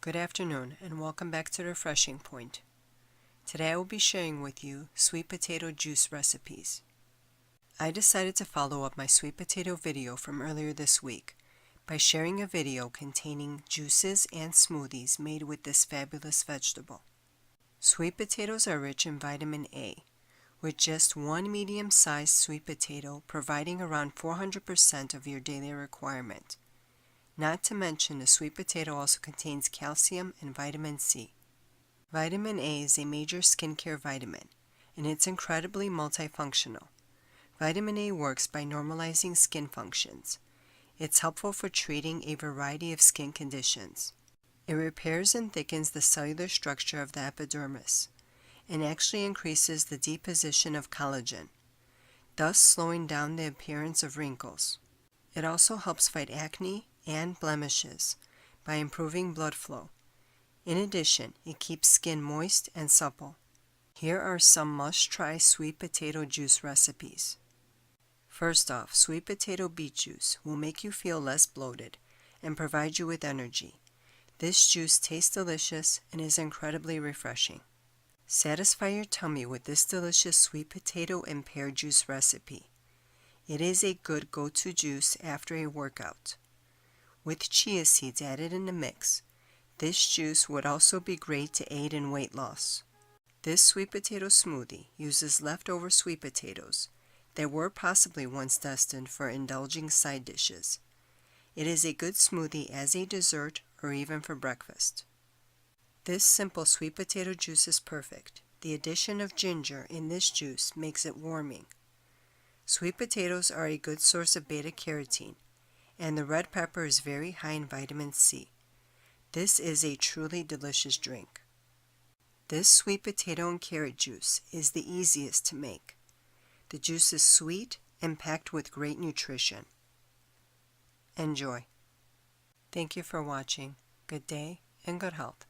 Good afternoon and welcome back to the Refreshing Point. Today I will be sharing with you sweet potato juice recipes. I decided to follow up my sweet potato video from earlier this week by sharing a video containing juices and smoothies made with this fabulous vegetable. Sweet potatoes are rich in vitamin A, with just one medium-sized sweet potato providing around 400% of your daily requirement. Not to mention, the sweet potato also contains calcium and vitamin C. Vitamin A is a major skincare vitamin, and it's incredibly multifunctional. Vitamin A works by normalizing skin functions. It's helpful for treating a variety of skin conditions. It repairs and thickens the cellular structure of the epidermis, and actually increases the deposition of collagen, thus slowing down the appearance of wrinkles. It also helps fight acne and blemishes by improving blood flow. In addition, it keeps skin moist and supple. Here are some must-try sweet potato juice recipes. First off, sweet potato beet juice will make you feel less bloated and provide you with energy. This juice tastes delicious and is incredibly refreshing. Satisfy your tummy with this delicious sweet potato and pear juice recipe. It is a good go-to juice after a workout. With chia seeds added in the mix, this juice would also be great to aid in weight loss. This sweet potato smoothie uses leftover sweet potatoes that were possibly once destined for indulging side dishes. It is a good smoothie as a dessert or even for breakfast. This simple sweet potato juice is perfect. The addition of ginger in this juice makes it warming. Sweet potatoes are a good source of beta-carotene, and the red pepper is very high in vitamin C. This is a truly delicious drink. This sweet potato and carrot juice is the easiest to make. The juice is sweet and packed with great nutrition. Enjoy. Thank you for watching. Good day and good health.